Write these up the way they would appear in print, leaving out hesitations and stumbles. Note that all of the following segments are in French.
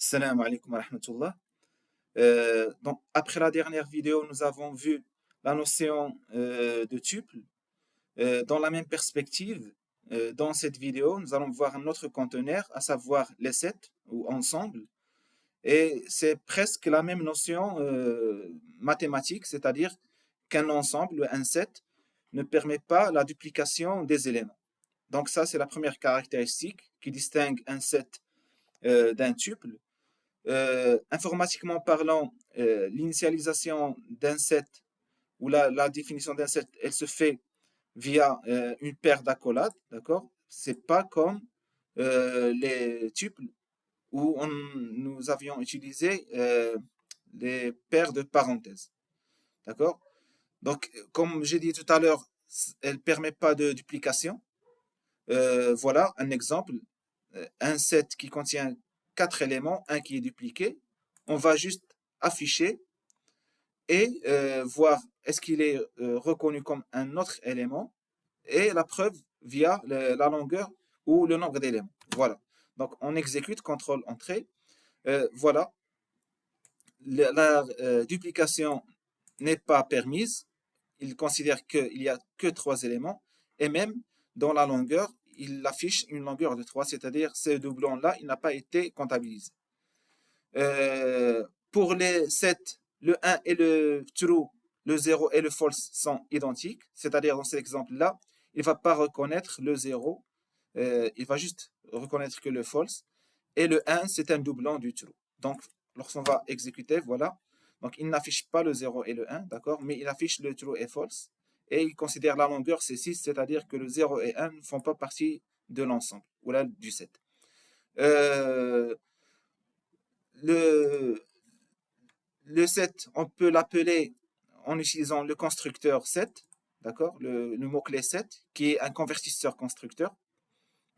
Salam alaikum wa rahmatullah. Donc, après la dernière vidéo, nous avons vu la notion de tuple. Dans la même perspective, dans cette vidéo, nous allons voir un autre conteneur, à savoir les sets ou ensemble. Et c'est presque la même notion mathématique, c'est-à-dire qu'un ensemble, un set, ne permet pas la duplication des éléments. Donc ça, c'est la première caractéristique qui distingue un set d'un tuple. Informatiquement parlant, l'initialisation d'un set ou la définition d'un set, elle se fait via une paire d'accolades, d'accord? C'est pas comme les tuples où nous avions utilisé les paires de parenthèses, d'accord? Donc, comme j'ai dit tout à l'heure, elle ne permet pas de duplication. Voilà un exemple. Un set qui contient 4 éléments, un qui est dupliqué. On va juste afficher et voir est-ce qu'il est reconnu comme un autre élément et la preuve via la longueur ou le nombre d'éléments. Voilà. Donc on exécute contrôle entrée. Voilà. La duplication n'est pas permise. Il considère qu'il n'y a que 3 éléments et même dans la longueur, il affiche une longueur de 3, c'est-à-dire ce doublon-là, il n'a pas été comptabilisé. Pour les 7, le 1 et le true, le 0 et le false sont identiques, c'est-à-dire dans cet exemple-là, il ne va pas reconnaître le 0, il va juste reconnaître que le false, et le 1, c'est un doublon du true. Donc, lorsqu'on va exécuter, voilà, donc il n'affiche pas le 0 et le 1, d'accord, mais il affiche le true et false, et il considère la longueur c'est 6, c'est-à-dire que le 0 et 1 ne font pas partie de l'ensemble, ou là, du set. Le, le set, on peut l'appeler en utilisant le constructeur set, d'accord, le mot-clé set, qui est un convertisseur constructeur.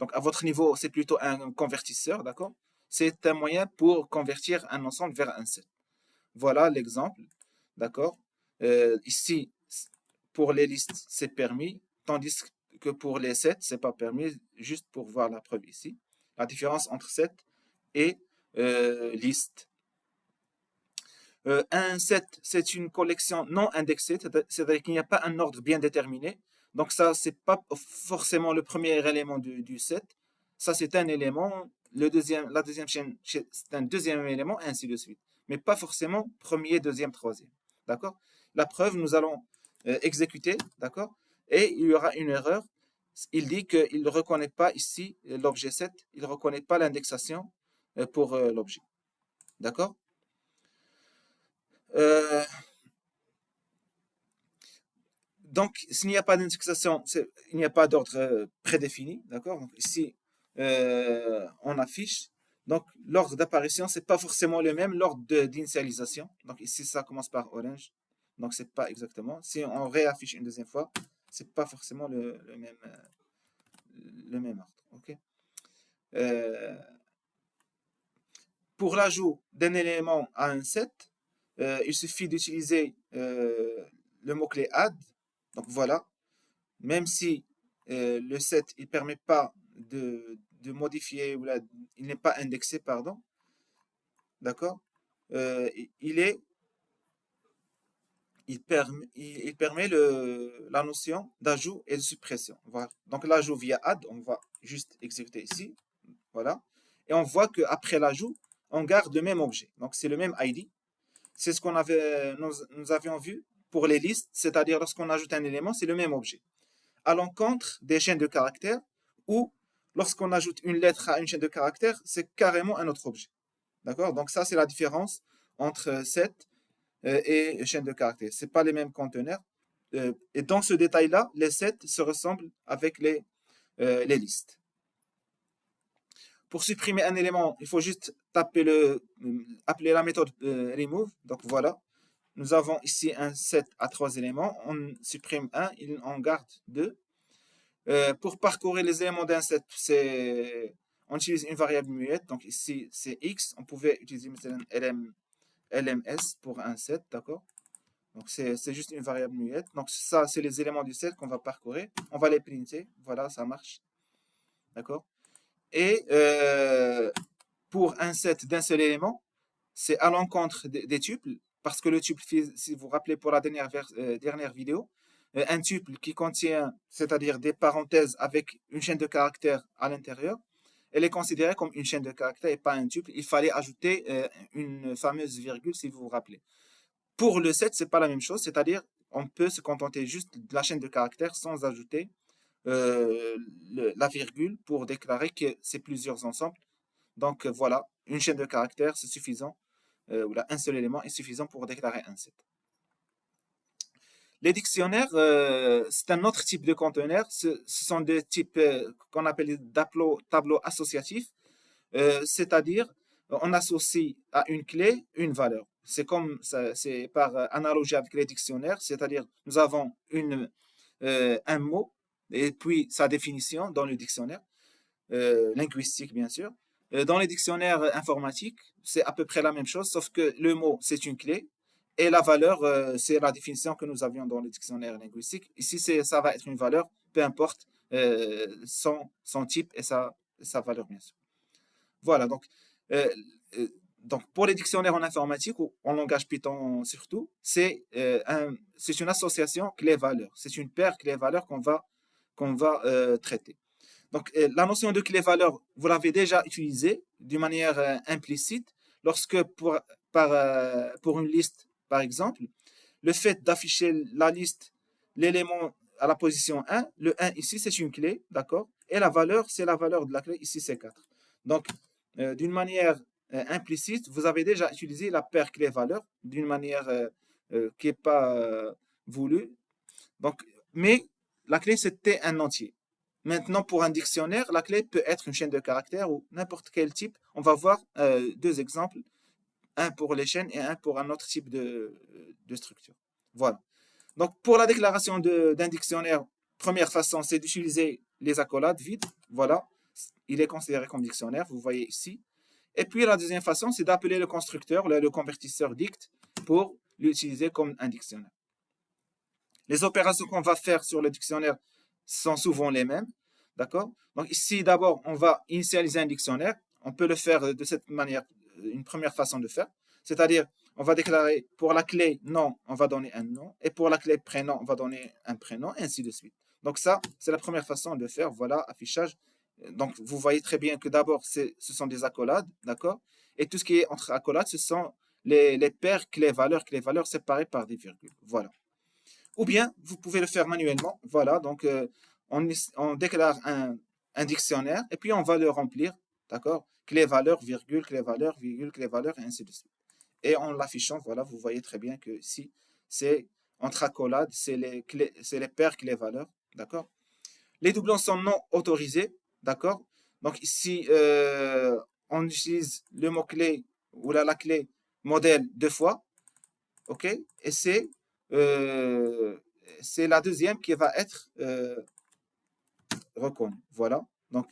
Donc, à votre niveau, c'est plutôt un convertisseur, d'accord? C'est un moyen pour convertir un ensemble vers un set. Voilà l'exemple, d'accord? Ici, pour les listes, c'est permis, tandis que pour les sets, c'est pas permis, juste pour voir la preuve ici. La différence entre set et liste. Un set, c'est une collection non indexée, c'est-à-dire qu'il n'y a pas un ordre bien déterminé. Donc ça, c'est pas forcément le premier élément du set. Ça, c'est un élément. La deuxième chaîne, c'est un deuxième élément, ainsi de suite. Mais pas forcément premier, deuxième, troisième. D'accord? La preuve, nous allons exécuter, d'accord? Et il y aura une erreur. Il dit qu'il ne reconnaît pas ici l'objet set, il ne reconnaît pas l'indexation pour l'objet. D'accord? Euh, Donc, s'il n'y a pas d'indexation, il n'y a pas d'ordre prédéfini, d'accord? Donc, ici, on affiche. Donc, l'ordre d'apparition, c'est pas forcément le même, l'ordre d'initialisation. Donc, ici, ça commence par orange. Donc, c'est pas exactement. Si on réaffiche une deuxième fois, c'est pas forcément le même ordre, ok? Euh, pour l'ajout d'un élément à un set, il suffit d'utiliser le mot-clé add. Donc, voilà. Même si le set il permet pas de modifier ou il n'est pas indexé, pardon, d'accord, il est il permet la notion d'ajout et de suppression. Voilà. Donc l'ajout via add, on va juste exécuter ici, voilà, et on voit qu'après l'ajout, on garde le même objet. Donc c'est le même ID. C'est ce nous avions vu pour les listes, c'est-à-dire lorsqu'on ajoute un élément, c'est le même objet. À l'encontre des chaînes de caractères où, lorsqu'on ajoute une lettre à une chaîne de caractères, c'est carrément un autre objet. D'accord? Donc ça, c'est la différence entre set et chaîne de caractères. Ce pas les mêmes conteneurs. Et dans ce détail-là, les sets se ressemblent avec les listes. Pour supprimer un élément, il faut juste appeler la méthode remove. Donc voilà, nous avons ici un set à 3 éléments. On supprime un, on garde 2. Pour parcourir les éléments d'un set, on utilise une variable muette. Donc ici, c'est x. On pouvait utiliser lms pour un set, d'accord? Donc c'est juste une variable muette. Donc ça, c'est les éléments du set qu'on va parcourir. On va les printer. Voilà, ça marche. D'accord? Et pour un set d'un seul élément, c'est à l'encontre des tuples, parce que le tuple, si vous vous rappelez pour la dernière vidéo, un tuple qui contient, c'est-à-dire des parenthèses avec une chaîne de caractères à l'intérieur, elle est considérée comme une chaîne de caractères et pas un tuple. Il fallait ajouter une fameuse virgule, si vous vous rappelez. Pour le set, c'est pas la même chose, c'est-à-dire on peut se contenter juste de la chaîne de caractères sans ajouter la virgule pour déclarer que c'est plusieurs ensembles. Donc voilà, une chaîne de caractères, c'est suffisant, ou là, un seul élément est suffisant pour déclarer un set. Les dictionnaires, c'est un autre type de conteneurs. Ce sont des types qu'on appelle des tableaux associatifs, c'est-à-dire on associe à une clé une valeur. C'est comme ça, c'est par analogie avec les dictionnaires, c'est-à-dire nous avons un mot et puis sa définition dans le dictionnaire linguistique bien sûr. Dans les dictionnaires informatiques, c'est à peu près la même chose, sauf que le mot c'est une clé et la valeur c'est la définition que nous avions dans le dictionnaire linguistique. Ici ça va être une valeur, peu importe son type et sa valeur bien sûr. Voilà, euh, donc pour les dictionnaires en informatique ou en langage Python surtout, c'est une association clé-valeur. C'est une paire clé-valeur qu'on va traiter. Donc la notion de clé-valeur, vous l'avez déjà utilisée d'une manière implicite lorsque pour une liste, par exemple, le fait d'afficher la liste, l'élément à la position 1, le 1 ici c'est une clé, d'accord? Et la valeur, c'est la valeur de la clé, ici c'est 4. Donc d'une manière implicite, vous avez déjà utilisé la paire clé-valeur d'une manière qui n'est pas voulue. Donc, mais la clé, c'était un entier. Maintenant, pour un dictionnaire, la clé peut être une chaîne de caractères ou n'importe quel type. On va voir deux exemples, un pour les chaînes et un pour un autre type de structure. Voilà. Donc, pour la déclaration d'un dictionnaire, première façon, c'est d'utiliser les accolades vides. Voilà. Il est considéré comme dictionnaire, vous voyez ici. Et puis, la deuxième façon, c'est d'appeler le constructeur, le convertisseur dict, pour l'utiliser comme un dictionnaire. Les opérations qu'on va faire sur le dictionnaire sont souvent les mêmes. D'accord? Donc, ici, d'abord, on va initialiser un dictionnaire. On peut le faire de cette manière, une première façon de faire. C'est-à-dire, on va déclarer pour la clé nom, on va donner un nom. Et pour la clé prénom, on va donner un prénom, et ainsi de suite. Donc, ça, c'est la première façon de faire. Voilà, affichage. Donc, vous voyez très bien que d'abord, ce sont des accolades. D'accord? Et tout ce qui est entre accolades, ce sont les paires clés-valeurs séparées par des virgules. Voilà. Ou bien, vous pouvez le faire manuellement. Voilà, donc on déclare un dictionnaire et puis on va le remplir, d'accord? Clé-valeur, virgule, clé-valeur, virgule, clé-valeur, et ainsi de suite. Et en l'affichant, voilà, vous voyez très bien que ici, c'est entre accolades, c'est les paires clé-valeurs, d'accord? Les doublons sont non autorisés, d'accord? Donc ici, on utilise le mot-clé ou la clé modèle deux fois, ok? Et euh, c'est la deuxième qui va être reconnue. Voilà. Donc,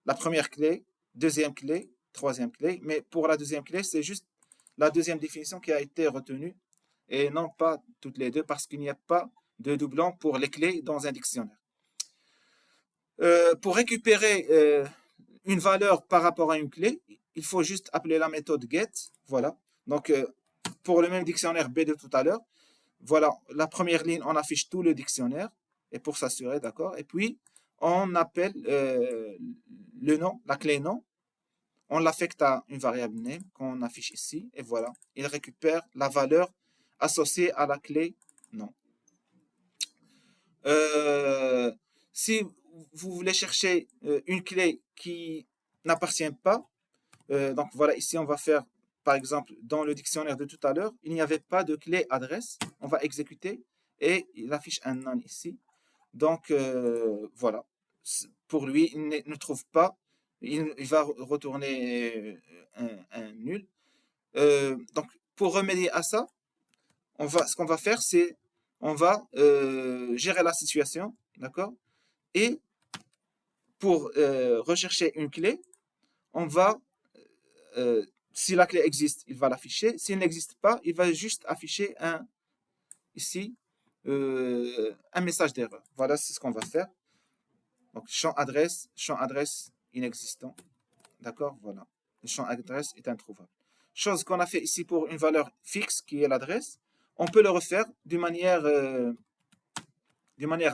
la première clé, deuxième clé, troisième clé. Mais pour la deuxième clé, c'est juste la deuxième définition qui a été retenue et non pas toutes les deux parce qu'il n'y a pas de doublon pour les clés dans un dictionnaire. Pour récupérer une valeur par rapport à une clé, il faut juste appeler la méthode get. Voilà. Donc, pour le même dictionnaire B de tout à l'heure, voilà, la première ligne, on affiche tout le dictionnaire, et pour s'assurer, d'accord. Et puis, on appelle le nom, la clé nom, on l'affecte à une variable name qu'on affiche ici, et voilà, il récupère la valeur associée à la clé nom. Si vous voulez chercher une clé qui n'appartient pas, donc voilà, ici on va faire, par exemple, dans le dictionnaire de tout à l'heure, il n'y avait pas de clé adresse. On va exécuter et il affiche un none ici. Donc voilà, pour lui, il ne trouve pas, il va retourner un nul. Donc pour remédier à ça, ce qu'on va faire, c'est on va gérer la situation, d'accord? Et pour rechercher une clé, on va si la clé existe, il va l'afficher. S'il n'existe pas, il va juste afficher ici un message d'erreur. Voilà, c'est ce qu'on va faire. Donc champ adresse inexistant. D'accord, voilà. le champ adresse est introuvable. Chose qu'on a fait ici pour une valeur fixe qui est l'adresse, on peut le refaire d'une manière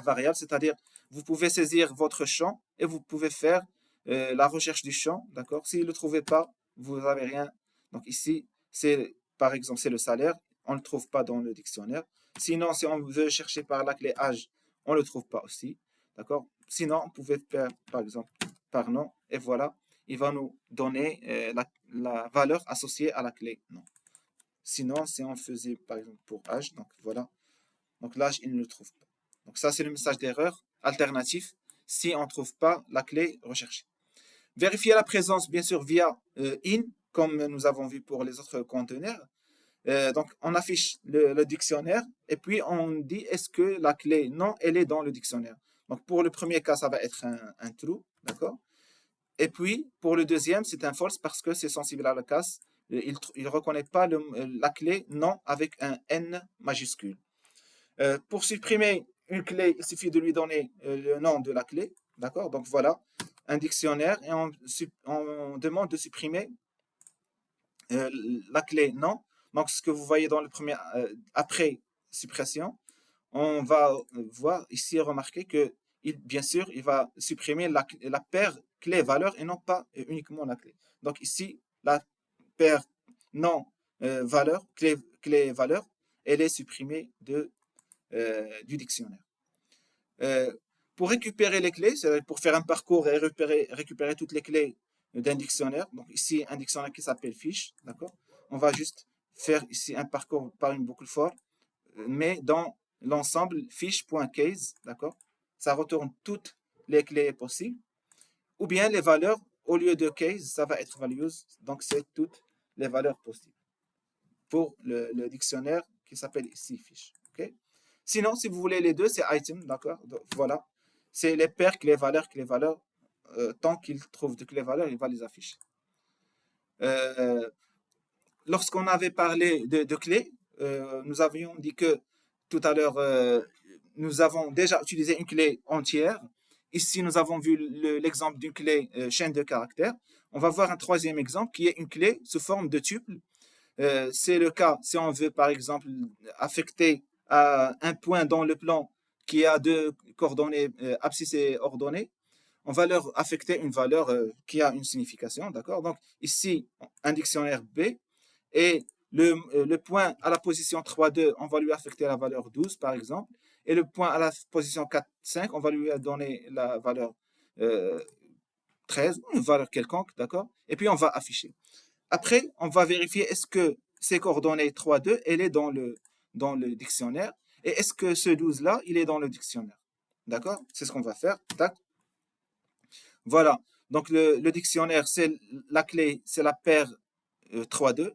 variable, c'est-à-dire vous pouvez saisir votre champ et vous pouvez faire la recherche du champ, d'accord? S'il ne le trouvez pas, vous n'avez rien. Donc ici, c'est par exemple, c'est le salaire, on ne le trouve pas dans le dictionnaire. Sinon, si on veut chercher par la clé âge, on ne le trouve pas aussi, d'accord? Sinon, on pouvait faire par exemple par nom et voilà, il va nous donner la valeur associée à la clé nom. Sinon, si on faisait par exemple pour âge, donc voilà, donc l'âge, il ne le trouve pas. Donc ça, c'est le message d'erreur alternatif si on ne trouve pas la clé recherchée. Vérifier la présence, bien sûr, via in, comme nous avons vu pour les autres conteneurs. Donc, on affiche le dictionnaire et puis on dit est-ce que la clé non, elle est dans le dictionnaire. Donc, pour le premier cas, ça va être un true, d'accord? Et puis, pour le deuxième, c'est un false parce que c'est sensible à la casse. Il ne reconnaît pas la clé non avec un N majuscule. Pour supprimer une clé, il suffit de lui donner le nom de la clé. D'accord? Donc voilà, un dictionnaire et on demande de supprimer la clé non. Donc ce que vous voyez dans le premier, après suppression, on va voir ici, remarquer que bien sûr, il va supprimer la paire clé-valeur et non pas uniquement la clé. Donc ici, la paire non-valeur, clé-valeur, elle est supprimée du dictionnaire. Pour récupérer les clés, c'est-à-dire pour faire un parcours et récupérer toutes les clés d'un dictionnaire, donc ici un dictionnaire qui s'appelle fiche, d'accord? On va juste faire ici un parcours par une boucle for, mais dans l'ensemble fiche.case, d'accord? Ça retourne toutes les clés possibles, ou bien les valeurs, au lieu de case, ça va être values, donc c'est toutes les valeurs possibles pour le dictionnaire qui s'appelle ici fiche, ok? Sinon, si vous voulez les deux, c'est item, d'accord? Donc, voilà. C'est les paires clés-valeurs, clés-valeurs. Tant qu'il trouve de clés-valeurs, il va les afficher. Lorsqu'on avait parlé de clés, nous avions dit que tout à l'heure, nous avons déjà utilisé une clé entière. Ici, nous avons vu l'exemple d'une clé chaîne de caractères. On va voir un troisième exemple qui est une clé sous forme de tuple. C'est le cas si on veut, par exemple, affecter à un point dans le plan qui a deux coordonnées abscisse et ordonnée. On va leur affecter une valeur qui a une signification, d'accord? Donc ici, un dictionnaire B, et le point à la position 3,2, on va lui affecter la valeur 12, par exemple, et le point à la position 4,5, on va lui donner la valeur 13, une valeur quelconque, d'accord? Et puis on va afficher. Après, on va vérifier est-ce que ces coordonnées 3,2, elle est dans le dictionnaire, et est-ce que ce 12-là, il est dans le dictionnaire. D'accord? C'est ce qu'on va faire. Tac. Voilà. Donc le dictionnaire, c'est la clé, c'est la paire 3,2,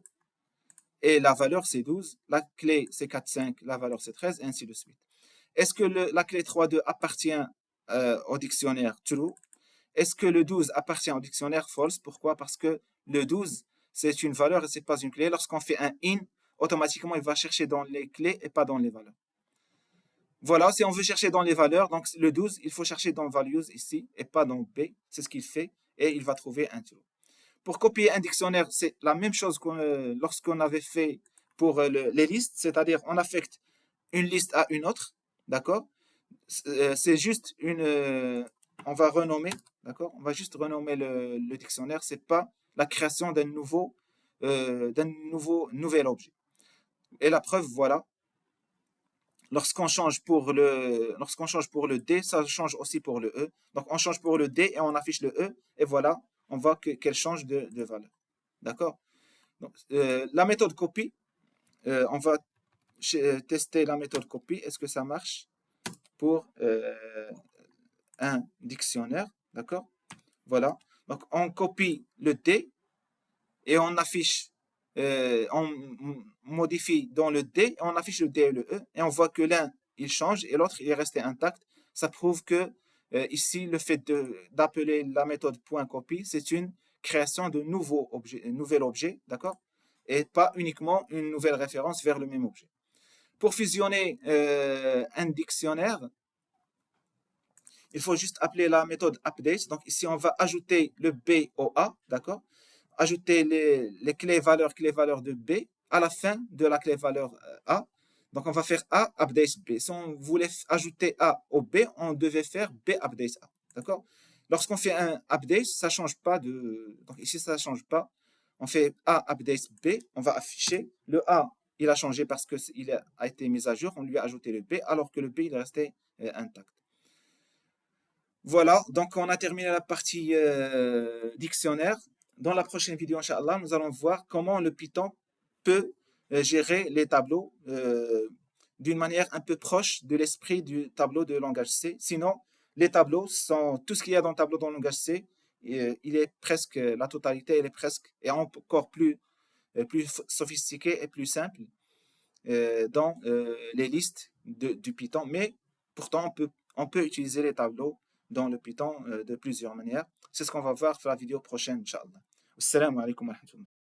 et la valeur, c'est 12. La clé, c'est 4,5, la valeur, c'est 13, et ainsi de suite. Est-ce que la clé 3,2 appartient au dictionnaire true? Est-ce que le 12 appartient au dictionnaire false? Pourquoi? Parce que le 12, c'est une valeur et ce n'est pas une clé. Lorsqu'on fait un in, automatiquement, il va chercher dans les clés et pas dans les valeurs. Voilà, si on veut chercher dans les valeurs, donc le 12, il faut chercher dans values ici et pas dans B. C'est ce qu'il fait et il va trouver un true. Pour copier un dictionnaire, c'est la même chose que lorsqu'on avait fait pour les listes, c'est-à-dire on affecte une liste à une autre, d'accord? C'est juste on va renommer, d'accord? On va juste renommer le dictionnaire, c'est pas la création d'un nouvel objet. Et la preuve, voilà. Lorsqu'on change pour le D, ça change aussi pour le E. Donc on change pour le D et on affiche le E, et voilà, on voit qu'elle change de valeur. D'accord? Donc, la méthode copie, on va tester la méthode copie. Est-ce que ça marche pour un dictionnaire? D'accord? Voilà. Donc on copie le D et on affiche, on modifie dans le D, et on affiche le D et le E, et on voit que l'un il change et l'autre il est resté intact. Ça prouve que ici le fait d'appeler la méthode .copy, c'est une création de nouvel objet, d'accord, et pas uniquement une nouvelle référence vers le même objet. Pour fusionner un dictionnaire, il faut juste appeler la méthode update. Donc ici on va ajouter le B au A, d'accord. ajouter les clés valeurs de B à la fin de la clé valeur A. Donc, on va faire A update B. Si on voulait ajouter A au B, on devait faire B update A. D'accord? Lorsqu'on fait un update, ça change pas de. Donc, ici, ça change pas. On fait A update B. On va afficher le A. Il a changé parce qu'il a été mis à jour. On lui a ajouté le B, alors que le B, il est resté intact. Voilà, donc on a terminé la partie dictionnaire. Dans la prochaine vidéo, Inch'Allah, nous allons voir comment le Python peut gérer les tableaux d'une manière un peu proche de l'esprit du tableau de langage C. Sinon, les tableaux sont tout ce qu'il y a dans le tableau dans le langage C, il est presque la totalité, elle est presque et encore plus sophistiqué et plus simple dans les listes du Python. Mais pourtant, on peut utiliser les tableaux dans le Python de plusieurs manières. C'est ce qu'on va voir dans la vidéo prochaine, Inch'Allah. Assalamu alaikum wa rahmatullah.